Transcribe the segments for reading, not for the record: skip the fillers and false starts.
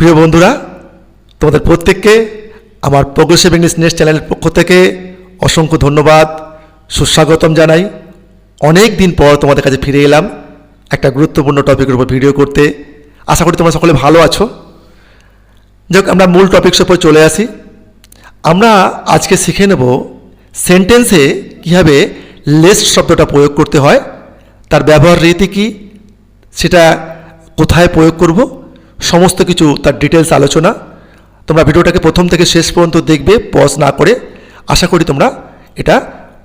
প্রিয় বন্ধুরা, তোমাদের প্রত্যেককে আমার প্রোগ্রেসিভ ইংলিশ নেট চ্যানেলের পক্ষ থেকে অসংখ্য ধন্যবাদ, সুস্বাগতম জানাই। অনেক দিন পর তোমাদের কাছে ফিরে এলাম একটা গুরুত্বপূর্ণ টপিকের উপর ভিডিও করতে। আশা করি তোমরা সকলে ভালো আছো। যাক, আমরা মূল টপিকসের উপর চলে আসি। আমরা আজকে শিখে নেব সেন্টেন্সে কীভাবে লেস্ট শব্দটা প্রয়োগ করতে হয়, তার ব্যবহার রীতি কী, সেটা কোথায় প্রয়োগ করব, সমস্ত কিছু তার ডিটেলস আলোচনা। তোমরা ভিডিওটাকে প্রথম থেকে শেষ পর্যন্ত দেখবে, পজ না করে। আশা করি তোমরা এটা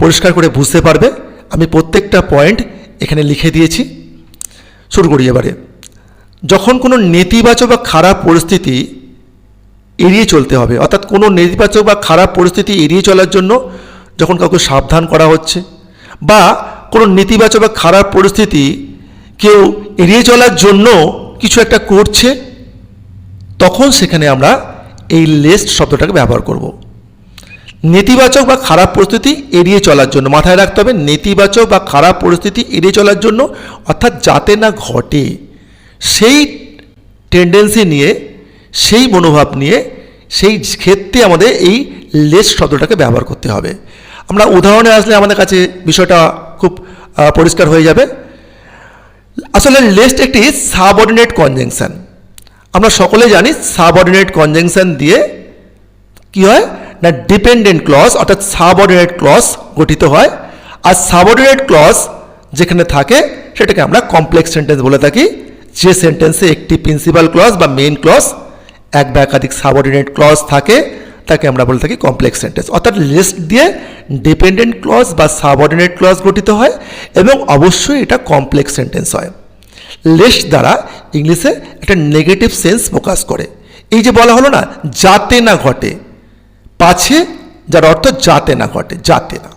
পরিষ্কার করে বুঝতে পারবে। আমি প্রত্যেকটা পয়েন্ট এখানে লিখে দিয়েছি। শুরু করি এবারে। যখন কোনো নেতিবাচক বা খারাপ পরিস্থিতি এড়িয়ে চলতে হবে, অর্থাৎ কোনো নেতিবাচক বা খারাপ পরিস্থিতি এড়িয়ে চলার জন্য যখন কাউকে সাবধান করা হচ্ছে, বা কোনো নেতিবাচক বা খারাপ পরিস্থিতি কেউ এড়িয়ে চলার জন্য কিছু একটা করছে, তখন সেখানে আমরা এই লেস্ট শব্দটাকে ব্যবহার করব। নেতিবাচক বা খারাপ পরিস্থিতি এড়িয়ে চলার জন্য, মাথায় রাখতে হবে, নেতিবাচক বা খারাপ পরিস্থিতি এড়িয়ে চলার জন্য, অর্থাৎ যাতে না ঘটে সেই টেন্ডেন্সি নিয়ে, সেই মনোভাব নিয়ে, সেই ক্ষেত্রে আমাদের এই লেস্ট শব্দটাকে ব্যবহার করতে হবে। আমরা উদাহরণে আসলে আমাদের কাছে বিষয়টা খুব পরিষ্কার হয়ে যাবে। আসলে লেস্ট একটি সাবঅর্ডিনেট কনজাংশন। আমরা সকলে জানি সাবঅর্ডিনেট কনজাংশন দিয়ে কি হয় না, ডিপেন্ডেন্ট ক্লজ অর্থাৎ সাবঅর্ডিনেট ক্লজ গঠিত হয়। আর সাবঅর্ডিনেট ক্লজ যেখানে থাকে সেটাকে আমরা কমপ্লেক্স সেন্টেন্স বলে থাকি। যে সেন্টেন্সে একটি প্রিন্সিপাল ক্লজ বা মেইন ক্লজ, এক বা একাধিক সাবঅর্ডিনেট ক্লজ থাকে, তাকে আমরা বলে থাকি কমপ্লেক্স সেন্টেন্স। অর্থাৎ লিস্ট দিয়ে ডিপেন্ডেন্ট ক্লজ বা সাবঅর্ডিনেট ক্লজ গঠিত হয় এবং অবশ্যই এটা কমপ্লেক্স সেন্টেন্স হয়। লিস্ট দ্বারা ইংলিশে একটা নেগেটিভ সেন্স প্রকাশ করে। এই যে বলা হলো না, যাতে না ঘটে, পাছে, যার অর্থ যাতে না ঘটে, যাতে না।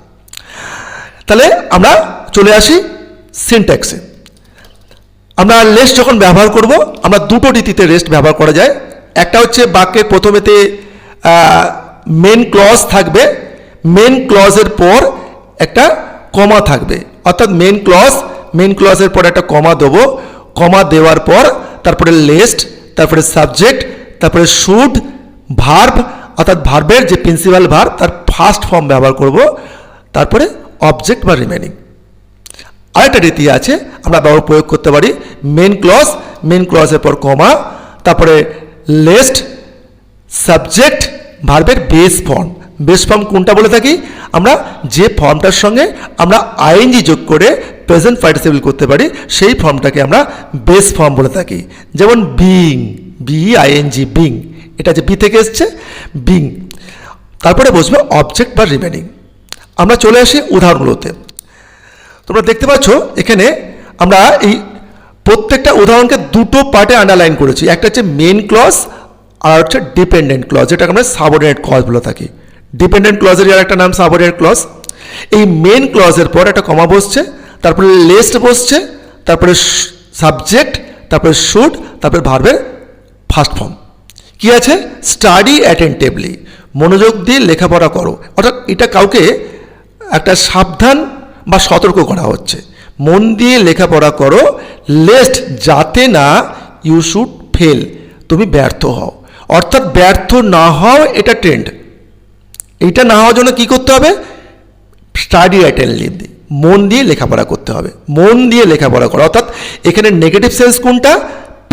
তাহলে আমরা চলে আসি সিনট্যাক্সে। আমরা লেস্ট যখন ব্যবহার করব, আমরা দুটো রীতিতে লেস্ট ব্যবহার করা যায়। একটা হচ্ছে বাক্যের প্রথমেতে মেন ক্লজ থাকবে, মেন ক্লজের পর একটা কমা থাকবে, অর্থাৎ মেন ক্লজের পর একটা কমা দেবো। কমা দেওয়ার পর তারপরে লেস্ট, তারপরে সাবজেক্ট, তারপরে শুড, ভার্ব অর্থাৎ ভার্বের যে প্রিন্সিপাল ভার্ব তার ফার্স্ট ফর্ম ব্যবহার করব, তারপরে অবজেক্ট বা রিমেনিং। আরেকটা রীতি আছে, আমরা ব্যবহার প্রয়োগ করতে পারি মেন ক্লজের পর কমা, তারপরে লেস্ট, সাবজেক্ট, ভার্বের বেস ফর্ম। বেস ফর্ম কোনটা বলে থাকি আমরা, যে ফর্মটার সঙ্গে আমরা আইএনজি যোগ করে প্রেজেন্ট পার্টিসিপল করতে পারি, সেই ফর্মটাকে আমরা বেস ফর্ম বলে থাকি। যেমন বিং, বিইআইএনজি, বিং, এটা যে বি থেকে এসছে, বিং। তারপরে বসবে অবজেক্ট বা রিমেনিং। আমরা চলে আসি উদাহরণগুলোতে। তোমরা দেখতে পাচ্ছ এখানে আমরা এই প্রত্যেকটা উদাহরণকে দুটো পার্টে আন্ডারলাইন করেছি। একটা হচ্ছে মেন ক্লজ আর হচ্ছে ডিপেন্ডেন্ট ক্লজ, যেটাকে আমরা সাবঅর্ডিনেট ক্লজ বলে থাকি। ডিপেন্ডেন্ট ক্লজের আর একটা নাম সাবঅর্ডিনেট ক্লজ। এই মেন ক্লজের পর একটা কমা বসছে, তারপরে লেস্ট বসছে, তারপরে সাবজেক্ট, তারপরে শুড, তারপরে ভার্বের ফার্স্ট ফর্ম। কি আছে, স্টাডি অ্যাটেন্টিভলি, মনোযোগ দিয়ে লেখাপড়া করো। অর্থাৎ এটা কাউকে একটা সাবধান বা সতর্ক করা হচ্ছে, মন দিয়ে লেখাপড়া করো, লেস্ট যাতে না ইউ শুড ফেল, তুমি ব্যর্থ হও। অর্থাৎ ব্যর্থ না হও, এটা ট্রেন্ড। এইটা না হওয়ার জন্য কী করতে হবে, স্টাডি অ্যাটেন্টিভলি, মন দিয়ে লেখাপড়া করতে হবে, মন দিয়ে লেখাপড়া করো। অর্থাৎ এখানে নেগেটিভ সেন্স কোনটা,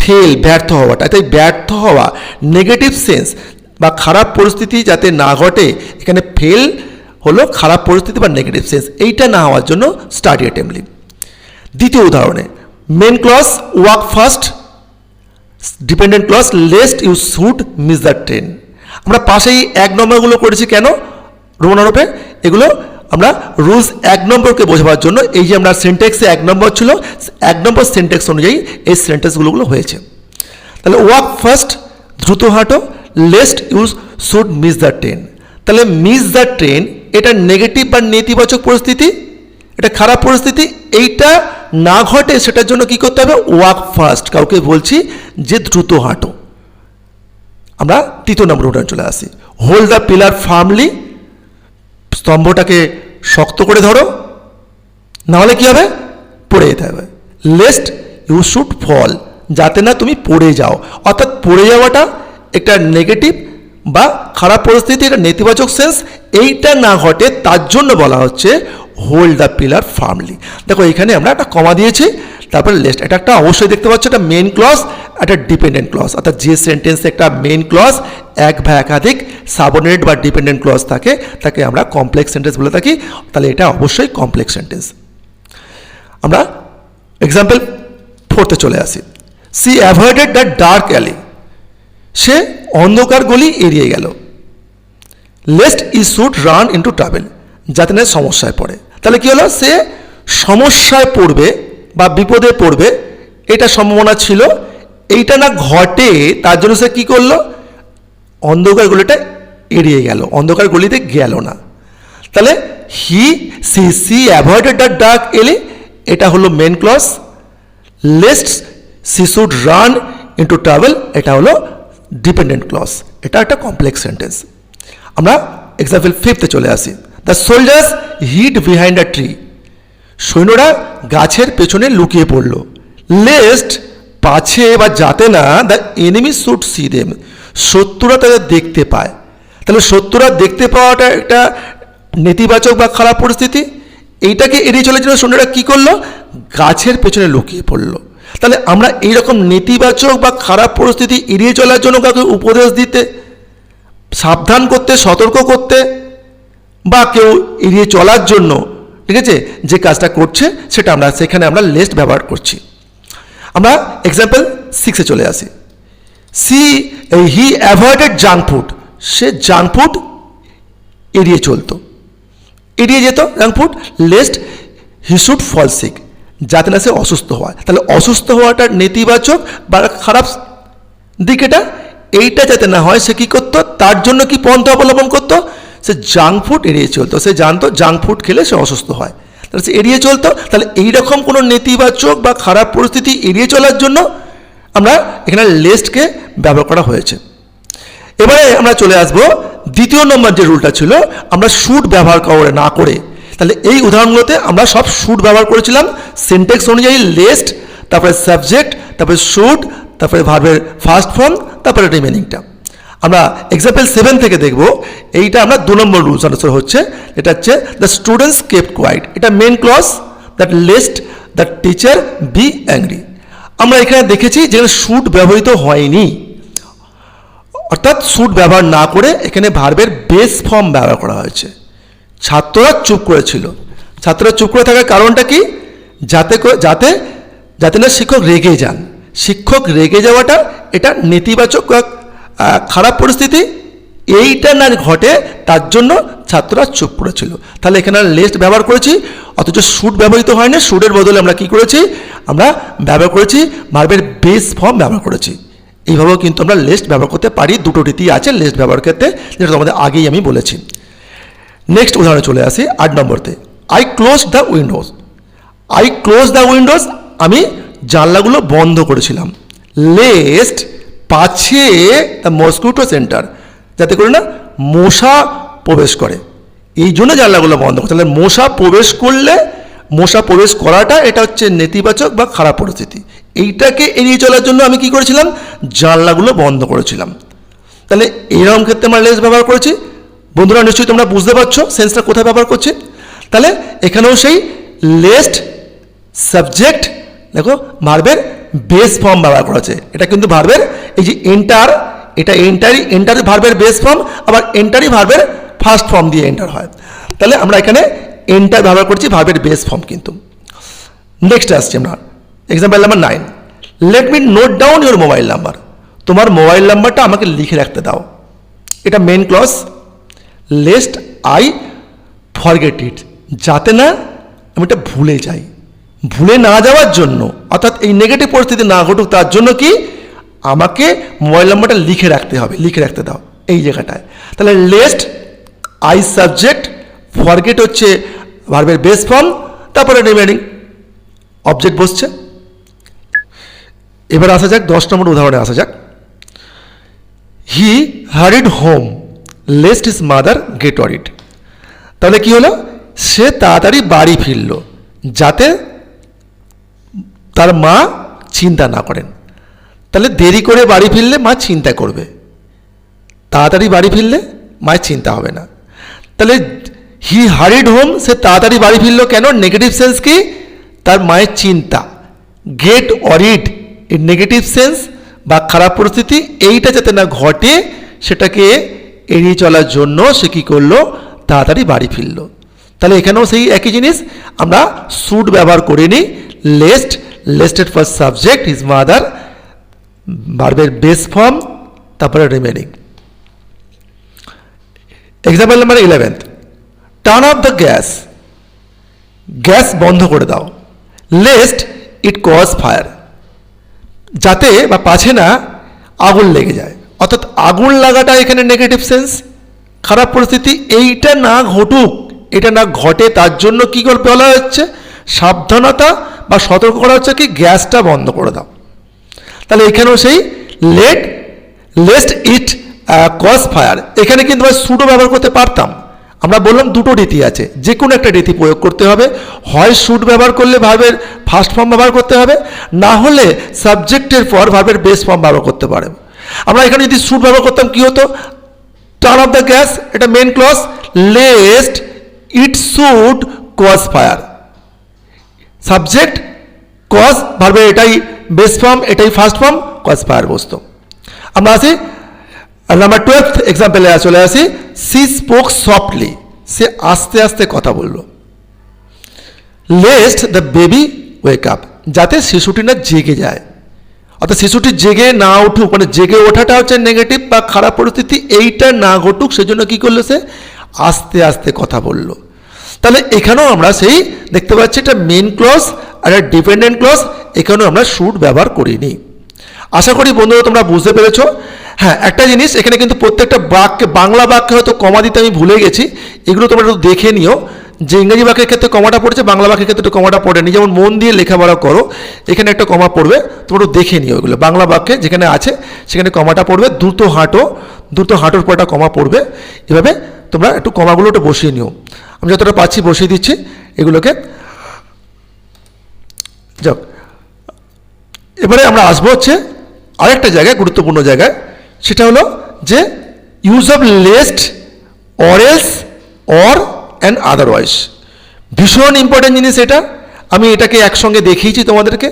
ফেল, ব্যর্থ হওয়াটা। তাই ব্যর্থ হওয়া নেগেটিভ সেন্স বা খারাপ পরিস্থিতি যাতে না ঘটে, এখানে ফেল হলো খারাপ পরিস্থিতি বা নেগেটিভ সেন্স, এইটা না হওয়ার জন্য স্টাডি অ্যাটেন্টিভলি। দ্বিতীয় উদাহরণে main clause walk fast, dependent clause lest you should miss the train. আমরা পাশেই এক নম্বরগুলো করেছি কেন, রোমানারূপে এগুলো আমরা রুলস এক নম্বরকে বোঝাবার জন্য। এই যে আমরা সিনট্যাক্সে এক নম্বর ছিল, এক নম্বর সিনট্যাক্স অনুযায়ী এই সেন্টেন্সগুলো হয়েছে। তাহলে ওয়াক ফার্স্ট, দ্রুত হাঁটো, lest you should miss the train. তাহলে মিস দ্য ট্রেন এটা নেগেটিভ বা নেতিবাচক পরিস্থিতি, এটা খারাপ পরিস্থিতি। এইটা না ঘটে সেটার জন্য কি করতে হবে, ওয়াক ফার্স্ট, কাউকে বলছি যে দ্রুত হাঁটো। আমরা তৃতীয় নম্বর উদাহরণ চলে আসি। হোল্ড দ্য পিলার ফার্মলি, স্তম্ভটাকে শক্ত করে ধরো, নাহলে কি হবে, পড়ে যেতে হবে। লেস্ট ইউ শুড ফল, যাতে না তুমি পড়ে যাও। অর্থাৎ পড়ে যাওয়াটা একটা নেগেটিভ বা খারাপ পরিস্থিতি, এটা নেতিবাচক সেন্স, এইটা না ঘটে তার জন্য বলা হচ্ছে হোল্ড দ্য পিলার ফার্মলি। দেখো এখানে আমরা একটা কমা দিয়েছি, তারপরে লেস্ট, এটা একটা অবশ্যই দেখতে পাচ্ছ একটা মেন ক্লজ, একটা ডিপেন্ডেন্ট ক্লজ, অর্থাৎ যে সেন্টেন্সে একটা মেন ক্লজ এক বা একাধিক সাবঅর্ডিনেট বা ডিপেন্ডেন্ট ক্লজ থাকে তাকে আমরা কমপ্লেক্স সেন্টেন্স বলে থাকি, তাহলে এটা অবশ্যই কমপ্লেক্স সেন্টেন্স। আমরা এক্সাম্পল 4তে চলে আসি। She avoided the dark alley, সে অন্ধকার গলি এড়িয়ে গেল। Lest she should run into travel, যাতে না সমস্যায় পড়ে। তাহলে কি হলো, সে সমস্যায় পড়বে বা বিপদে পড়বে এটা সম্ভাবনা ছিল, এইটা না ঘটে তার জন্য সে কী করলো, অন্ধকার গলিটা এড়িয়ে গেল, অন্ধকার গলিতে গেল না। তাহলে C avoided the dark alley, এটা হলো main clause. Lest she should run into travel, এটা হলো ডিপেন্ডেন্ট ক্লজ, এটা একটা কমপ্লেক্স সেন্টেন্স। আমরা এক্সাম্পল 5তে চলে আসি। The soldiers hid behind a tree, সৈন্যরা গাছের পেছনে লুকিয়ে পড়ল। লেস্ট, পাছে বা যাতে না the enemy should see them, শত্রুরা তাদের দেখতে পায়। তাহলে শত্রুরা দেখতে পাওয়াটা একটা নেতিবাচক বা খারাপ পরিস্থিতি, এইটাকে এড়িয়ে চলার জন্য সৈন্যরা কী করলো, গাছের পেছনে লুকিয়ে পড়লো। তাহলে আমরা এইরকম নেতিবাচক বা খারাপ পরিস্থিতি এড়িয়ে চলার জন্য কাউকে উপদেশ দিতে, সাবধান করতে, সতর্ক করতে, বা কেউ এড়িয়ে চলার জন্য, ঠিক আছে, যে কাজটা করছে সেটা আমরা সেখানে আমরা লেস্ট ব্যবহার করছি। আমরা এক্সাম্পল 6-এ চলে আসি। হি অ্যাভয়েডেড জাঙ্ক ফুড, সে জাঙ্ক ফুড এড়িয়ে চলতো, এড়িয়ে যেত junk food. Lest he should fall sick, যাতে না সে অসুস্থ হয়। তাহলে অসুস্থ হওয়াটা নেতিবাচক বা খারাপ দিক, এটা এইটা যাতে না হয় সে কী করতো, তার জন্য কি পন্থা অবলম্বন করতো, সে জাঙ্ক ফুড এড়িয়ে চলতো। সে জানতো জাঙ্ক ফুড খেলে সে অসুস্থ হয়, তাহলে সে এড়িয়ে চলতো। তাহলে এইরকম কোনো নেতিবাচক বা খারাপ পরিস্থিতি এড়িয়ে চলার জন্য আমরা এখানে লেস্টকে ব্যবহার করা হয়েছে। এবারে আমরা চলে আসবো দ্বিতীয় নম্বর যে রুলটা ছিল, আমরা শুড ব্যবহার করে না করে। তাহলে এই উদাহরণগুলোতে আমরা সব শুড ব্যবহার করেছিলাম সিনট্যাক্স অনুযায়ী, লেস্ট, তারপরে সাবজেক্ট, তারপরে শুড, তারপরে ভার্বের ফার্স্ট ফর্ম, তারপরে রিমেনিংটা। আমরা এক্সাম্পল 7 থেকে দেখব, এইটা আমরা 2 নম্বর রুলস অনুসারে হচ্ছে, এটা হচ্ছে দ্য স্টুডেন্টস কেপ্ট কোয়াইট, এটা main clause. That lest the teacher be angry, আমরা এখানে দেখেছি যেখানে শুড ব্যবহৃত হয়নি, অর্থাৎ শুড ব্যবহার না করে এখানে ভার্বের বেস ফর্ম ব্যবহার করা হয়েছে। ছাত্ররা চুপ করেছিল, ছাত্ররা চুপ করে থাকার কারণটা কি, যাতে যাতে যাতে না শিক্ষক রেগে যান। শিক্ষক রেগে যাওয়াটা এটা নেতিবাচক খারাপ পরিস্থিতি, এইটা না ঘটে তার জন্য ছাত্ররা চুপ করেছিল। তাহলে এখানে লেস্ট ব্যবহার করেছি, অথচ শুড ব্যবহৃত হয় না। শুডের বদলে আমরা কি করেছি, আমরা ব্যবহার করেছি ভার্বের বেস ফর্ম ব্যবহার করেছি। এইভাবেও কিন্তু আমরা লেস্ট ব্যবহার করতে পারি, দুটো রীতি আছে লেস্ট ব্যবহার করতে, যেটা তোমাদের আগেই আমি বলেছি। নেক্সট উদাহরণে চলে আসি 8 নম্বরতে। I close the windows, I close the windows, আমি জানলাগুলো বন্ধ করেছিলাম। লেস্ট, পাছে দ্য মসকিউটো সেন্টার, যাতে করে না মশা প্রবেশ করে, এই জন্য জানলাগুলো বন্ধ করে। তাহলে মশা প্রবেশ করলে, মশা প্রবেশ করাটা এটা হচ্ছে নেতিবাচক বা খারাপ পরিস্থিতি, এইটাকে এড়িয়ে চলার জন্য আমি কি করেছিলাম, জানলাগুলো বন্ধ করেছিলাম। তাহলে এইরকম ক্ষেত্রে আমরা লেস্ট ব্যবহার করেছি। বন্ধুরা নিশ্চয়ই তোমরা বুঝতে পারছো সেন্সটা কোথায় ব্যবহার করছি। তাহলে এখানেও সেই লেস্ট, সাবজেক্ট, দেখো ভার্বের বেস ফর্ম ব্যবহার করা আছে। এটা কিন্তু ভার্বের এই যে এন্টার, এটা এন্টারি ভার্বের বেস ফর্ম, আবার এন্টারি ভার্বের ফার্স্ট ফর্ম দিয়ে এন্টার হয়। তাহলে আমরা এখানে এন্টার ব্যবহার করছি ভার্বের বেস ফর্ম কিন্তু। নেক্সট আসছি আমরা example number 9। Let me note down your mobile number, তোমার মোবাইল নাম্বারটা আমাকে লিখে রাখতে দাও, এটা main clause. Lest I forget it, যাতে না আমি এটা ভুলে যাই, ভুলে না যাওয়ার জন্য, অর্থাৎ এই নেগেটিভ পরিস্থিতি না ঘটুক তার জন্য কি আমাকে মোবাইল নাম্বারটা লিখে রাখতে হবে, লিখে রাখতে দাও এই জায়গাটায়। তাহলে লেস্ট আই সাবজেক্ট, ফরগেট হচ্ছে ভার্বের বেস ফর্ম, তারপরে রিমেনিং অবজেক্ট বসছে। এবার আসা যাক 10 নম্বর উদাহরণে আসা যাক। He hurried home lest his mother get worried, তাহলে কি হলো, সে তাড়াতাড়ি বাড়ি ফিরল যাতে তার মা চিন্তা না করেন। তাহলে দেরি করে বাড়ি ফিরলে মা চিন্তা করবে, তাড়াতাড়ি বাড়ি ফিরলে মায়ের চিন্তা হবে না। তাহলে হি হারিড হোম, সে তাড়াতাড়ি বাড়ি ফিরলো কেন? নেগেটিভ সেন্স কি? তার মায়ের চিন্তা। গেট অরিড, এর নেগেটিভ সেন্স বা খারাপ পরিস্থিতি এইটা যাতে না ঘটে সেটাকে এড়িয়ে চলার জন্য সে কী করলো? তাড়াতাড়ি বাড়ি ফিরল। তাহলে এখানেও সেই একই জিনিস, আমরা শুড ব্যবহার করিনি, লেস্ট, লেস্টেড ফার্স্ট সাবজেক্ট হিজ মাদার, ভার্বের বেস ফর্ম, তারপরে remaining. Example number 11, turn off the gas, gas বন্ধ করে দাও। লেস্ট ইট কজ ফায়ার, যাতে বা পাছে না আগুন লেগে যায়। অর্থাৎ আগুন লাগাটা এখানে নেগেটিভ সেন্স, খারাপ পরিস্থিতি এইটা না ঘটুক, এটা না ঘটে তার জন্য কী করে বলা হচ্ছে? সাবধানতা বা সতর্ক করা হচ্ছে কি গ্যাসটা বন্ধ করে দাও। তাহলে এখানেও সেই লেস্ট ইট কজ ফায়ার, এখানে কিন্তু শুডও ব্যবহার করতে পারতাম। আমরা বললাম দুটো রীতি আছে, যে কোনো একটা রীতি প্রয়োগ করতে হবে। হয় শুড ব্যবহার করলে ভার্বের ফার্স্ট ফর্ম ব্যবহার করতে হবে, না হলে সাবজেক্টের পর ভার্বের বেস ফর্ম ব্যবহার করতে পারে। আমরা এখানে যদি শুড ব্যবহার করতাম কি হতো? টার্ন অফ দ্য গ্যাস, এটা main clause, lest it should cause fire, subject cause, ভার্বের এটাই বেস ফর্ম, এটাই ফার্স্ট ফর্ম, কজ ফায়ার বসতো। আমরা আসি নাম্বার 12 এক্সাম্পলে চলে আসি। সি স্পোক সফটলি, সে আস্তে আস্তে কথা বলল। Lest the baby wake up, যাতে শিশুটি না জেগে যায়। অর্থাৎ শিশুটি জেগে না উঠুক, মানে জেগে ওঠাটা হচ্ছে নেগেটিভ বা খারাপ পরিস্থিতি, এইটা না ঘটুক সেজন্য কি করলো? সে আস্তে আস্তে কথা বলল। তাহলে এখানেও আমরা সেই দেখতে পাচ্ছি এটা মেন ক্লজ আর একটা ডিপেন্ডেন্ট ক্লজ, এখানেও আমরা শুড ব্যবহার করিনি। আশা করি বন্ধুরা তোমরা বুঝতে পেরেছো। হ্যাঁ, একটা জিনিস এখানে কিন্তু প্রত্যেকটা বাক্যে, বাংলা বাক্যে হয়তো কমা দিতে আমি ভুলে গেছি, এগুলো তোমরা একটু দেখে নিও যে ইংরেজি বাক্যের ক্ষেত্রে কমাটা পড়েছে, বাংলা বাক্যের ক্ষেত্রে কমাটা পড়েনি। যেমন মন দিয়ে লেখাপড়া করো, এখানে একটা কমা পড়বে, তোমরা একটু দেখে নিও এগুলো। বাংলা বাক্যে যেখানে আছে সেখানে কমাটা পড়বে, দ্রুত হাঁটো, দ্রুত হাঁটোর পর একটা কমা পড়বে। এভাবে তোমরা একটু কমাগুলো একটু বসিয়ে নিও। আমি যতটা পাচ্ছি বসিয়ে দিচ্ছি এগুলোকে। যাক, এবারে আমরা আসবো হচ্ছে আরেকটা জায়গায়, গুরুত্বপূর্ণ জায়গায়, সেটা হলো যে use of lest, or else, or and otherwise. ভীষণ ইম্পর্টেন্ট জিনিস এটা, আমি এটাকে একসঙ্গে দেখিয়েছি তোমাদেরকে,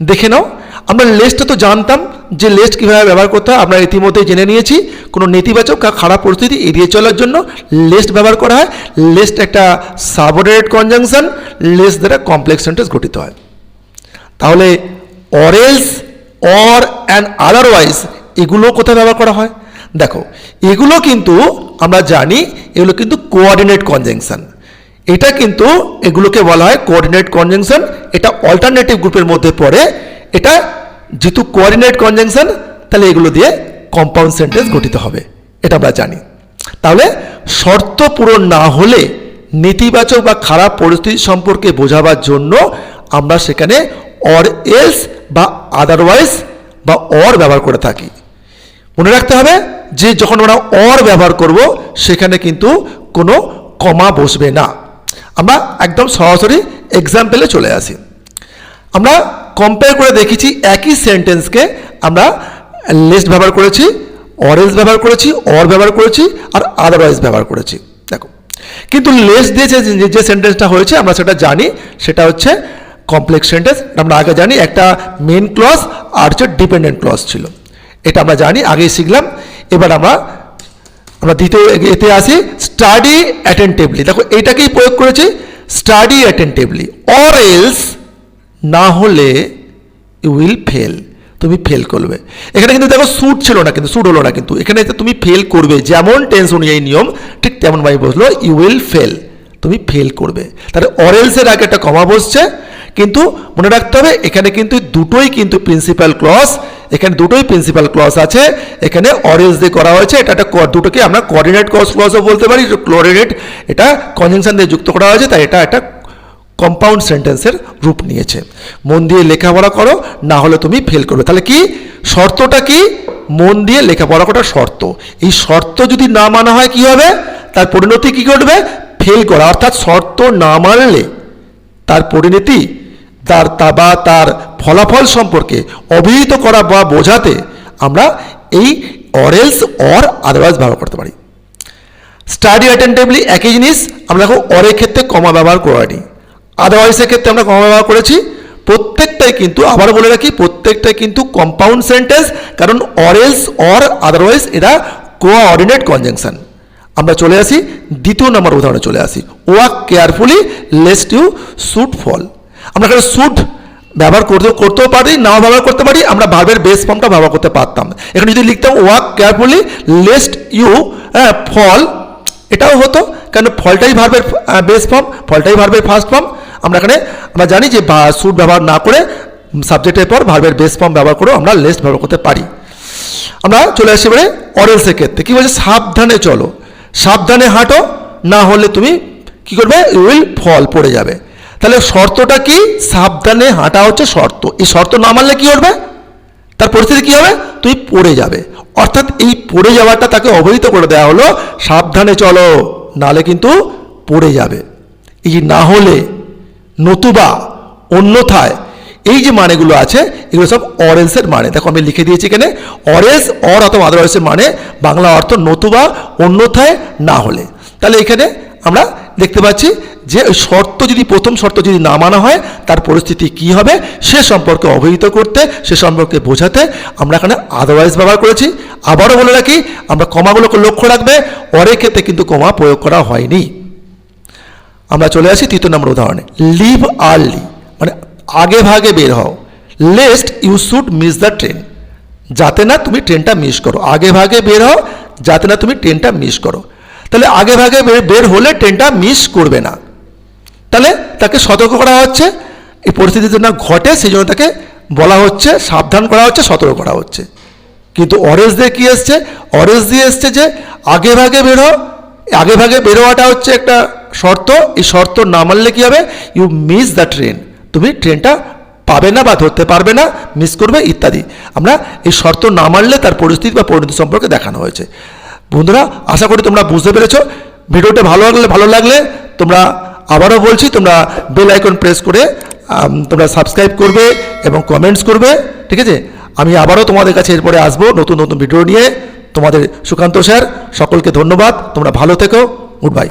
দেখে নাও। আমরা লেস্টটা তো জানতাম যে লেস্ট কীভাবে ব্যবহার করতে হয়, আমরা ইতিমধ্যেই জেনে নিয়েছি। কোনো নেতিবাচক বা খারাপ পরিস্থিতি এড়িয়ে চলার জন্য লেস্ট ব্যবহার করা হয়। লেস্ট একটা সাবঅর্ডিনেট কনজাংশন, লেস্ট দ্বারা কমপ্লেক্স সেন্টেন্স গঠিত হয়। তাহলে or else, or and otherwise এগুলো কোথায় ব্যবহার করা হয়? দেখো, এগুলো কিন্তু আমরা জানি এগুলো কিন্তু কোঅর্ডিনেট কনজাংশন। এটা কিন্তু এগুলোকে বলা হয় কোঅর্ডিনেট কনজাংশন, এটা অল্টারনেটিভ গ্রুপের মধ্যে পড়ে। এটা যেহেতু কোঅর্ডিনেট কনজাংশন, তাহলে এগুলো দিয়ে কম্পাউন্ড সেন্টেন্স গঠিত হবে, এটা আমরা জানি। তাহলে শর্ত পূরণ না হলে নেতিবাচক বা খারাপ পরিস্থিতি সম্পর্কে বোঝাবার জন্য আমরা সেখানে অর এলস বা আদারওয়াইজ বা অর ব্যবহার করে থাকি। মনে রাখতে হবে যে যখন আমরা অর ব্যবহার করব সেখানে কিন্তু কোনো কমা বসবে না। আমরা একদম সরাসরি এক্সাম্পলে চলে আসি। আমরা কম্পেয়ার করে দেখেছি একই সেন্টেন্সকে আমরা লেস্ট ব্যবহার করেছি, অর এলস ব্যবহার করেছি, অর ব্যবহার করেছি, আর আদারওয়াইজ ব্যবহার করেছি। দেখো, কিন্তু লেস্ট দিয়ে যে সেন্টেন্সটা হয়েছে আমরা সেটা জানি, সেটা হচ্ছে কমপ্লেক্স সেন্টেন্স। আমরা আগে জানি একটা মেন ক্লজ আর হচ্ছে ডিপেন্ডেন্ট ক্লজ ছিল, এটা আমরা জানি, আগেই শিখলাম। এবার আমরা দ্বিতীয় এতে আসি, স্টাডি অ্যাটেন্টিভলি। দেখো, এইটাকেই প্রয়োগ করেছি, স্টাডি অ্যাটেন্টিভলি। অর এলস, না হলে ইউ উইল ফেল, তুমি ফেল করবে। এখানে কিন্তু দেখো শুড ছিল না, কিন্তু শুড হলো না, কিন্তু এখানে তুমি ফেল করবে, যেমন টেন্স অনুযায়ী নিয়ম ঠিক তেমনভাবে বসলো, ইউ উইল ফেল, তুমি ফেল করবে। তাহলে অর এলসের আগে একটা কমা বসছে, কিন্তু মনে রাখতে হবে এখানে কিন্তু দুটোই কিন্তু প্রিন্সিপাল ক্লজ, এখানে দুটোই প্রিন্সিপাল ক্লজ আছে। এখানে অর এলস দিয়ে করা হয়েছে, এটা একটা দুটোকে আমরা কোঅর্ডিনেট ক্লজও বলতে পারি, কোঅর্ডিনেট এটা কনজাংশন দিয়ে যুক্ত করা হয়েছে, তাই এটা একটা কম্পাউন্ড সেন্টেন্সের রূপ নিয়েছে। মন দিয়ে লেখাপড়া করো, না হলে তুমি ফেল করবে। তাহলে কি শর্তটা কি? মন দিয়ে লেখাপড়া করার শর্ত। এই শর্ত যদি না মানা হয় কি হবে? তার পরিণতি কি ঘটবে? ফেল করা। অর্থাৎ শর্ত না মানলে তার পরিণতি তার ফলাফল সম্পর্কে অবহিত করা বা বোঝাতে আমরা এই অরেলস অর আদারওয়াইজ ব্যবহার করতে পারি। স্টাডি অ্যাটেন্টিভলি একই জিনিস, আমরা দেখো অরের ক্ষেত্রে কমা ব্যবহার করিনি, আদারওয়াইজের ক্ষেত্রে আমরা কমা ব্যবহার করেছি। প্রত্যেকটাই কিন্তু আবার বলে রাখি, প্রত্যেকটাই কিন্তু কম্পাউন্ড সেন্টেন্স, কারণ অরেলস অর আদারওয়াইজ এরা কোঅর্ডিনেট কনজাংশন। আমরা চলে আসি দ্বিতীয় নম্বর উদাহরণে চলে আসি, walk carefully lest you should fall. আমরা এখানে শুড ব্যবহার করতেও পারি, নাও ব্যবহার করতে পারি, আমরা ভার্বের বেস ফর্মটা ব্যবহার করতে পারতাম। এখানে যদি লিখতাম walk carefully lest you fall, এটাও হতো, কারণ ফলটাই ভার্বের বেস ফর্ম, ফলটাই ভার্বের ফার্স্ট ফর্ম। আমরা জানি যে শুড ব্যবহার না করে সাবজেক্টের পর ভার্বের বেস ফর্ম ব্যবহার করেও আমরা লেস্ট ব্যবহার করতে পারি। আমরা চলে আসি এবারে অরেলসের ক্ষেত্রে। কী বলছে? সাবধানে চলো, সাবধানে হাঁটো, না হলে তুমি কি করবে? উইল ফল, পড়ে যাবে। তাহলে শর্তটা কি? সাবধানে হাঁটা হচ্ছে শর্ত। এই শর্ত না মানলে কি হবে? তার পরিস্থিতি কি হবে? তুই পড়ে যাবে। অর্থাৎ এই পড়ে যাওয়াটা তাকে অবহিত করে দেওয়া হলো, সাবধানে চলো, নালে কিন্তু পড়ে যাবে। এই না হলে, নতুবা, অন্যথায়, এই যে মানেগুলো আছে এগুলো সব অরেলসের মানে। দেখো আমি লিখে দিয়েছি এখানে, অরেলস অর অথবা আদারওয়াইজের মানে বাংলা অর্থ নতুবা, অন্যথায়, না হলে। তাহলে এখানে আমরা দেখতে পাচ্ছি যে ওই শর্ত যদি, প্রথম শর্ত যদি না মানা হয় তার পরিস্থিতি কি হবে সে সম্পর্কে অবহিত করতে, সে সম্পর্কে বোঝাতে আমরা এখানে আদারওয়াইজ ব্যবহার করেছি। আবারও বলে রাখি, আমরা কমাগুলোকে লক্ষ্য রাখবে, অরের ক্ষেত্রে কিন্তু কমা প্রয়োগ করা হয়নি। আমরা চলে আসি তৃতীয় নম্বর উদাহরণে, লিভ আর্লি মানে আগে ভাগে বের হও, lest you should miss the train, যাতে না তুমি ট্রেনটা মিস করো। আগে ভাগে বের হও যাতে না তুমি ট্রেনটা মিস করো। তাহলে আগে ভাগে বের হলে ট্রেনটা মিস করবে না, তাহলে তাকে সতর্ক করা হচ্ছে, এই পরিস্থিতি যেন ঘটে সেই জন্য তাকে বলা হচ্ছে, সাবধান করা হচ্ছে, সতর্ক করা হচ্ছে। কিন্তু অরেঞ্জ দিয়ে কী এসছে? অরেঞ্জ দিয়ে এসছে যে আগে ভাগে বেরো। আগে ভাগে বেরোয়াটা হচ্ছে একটা শর্ত, এই শর্ত না মানলে কী হবে? ইউ মিস দ্য ট্রেন, তুমি ট্রেনটা পাবে না বা ধরতে পারবে না, মিস করবে ইত্যাদি। আমরা এই শর্ত না মানলে তার পরিস্থিতি বা পরিণতি সম্পর্কে দেখানো হয়েছে। বন্ধুরা, আশা করি তোমরা বুঝতে পেরেছো। ভিডিওটা ভালো লাগলে তোমরা, আবারও বলছি, তোমরা বেল আইকন প্রেস করে তোমরা সাবস্ক্রাইব করবে এবং কমেন্টস করবে, ঠিক আছে? আমি আবারও তোমাদের কাছে এরপরে আসবো নতুন নতুন ভিডিও নিয়ে। তোমাদের সুকান্ত স্যার, সকলকে ধন্যবাদ। তোমরা ভালো থেকো। Good bye.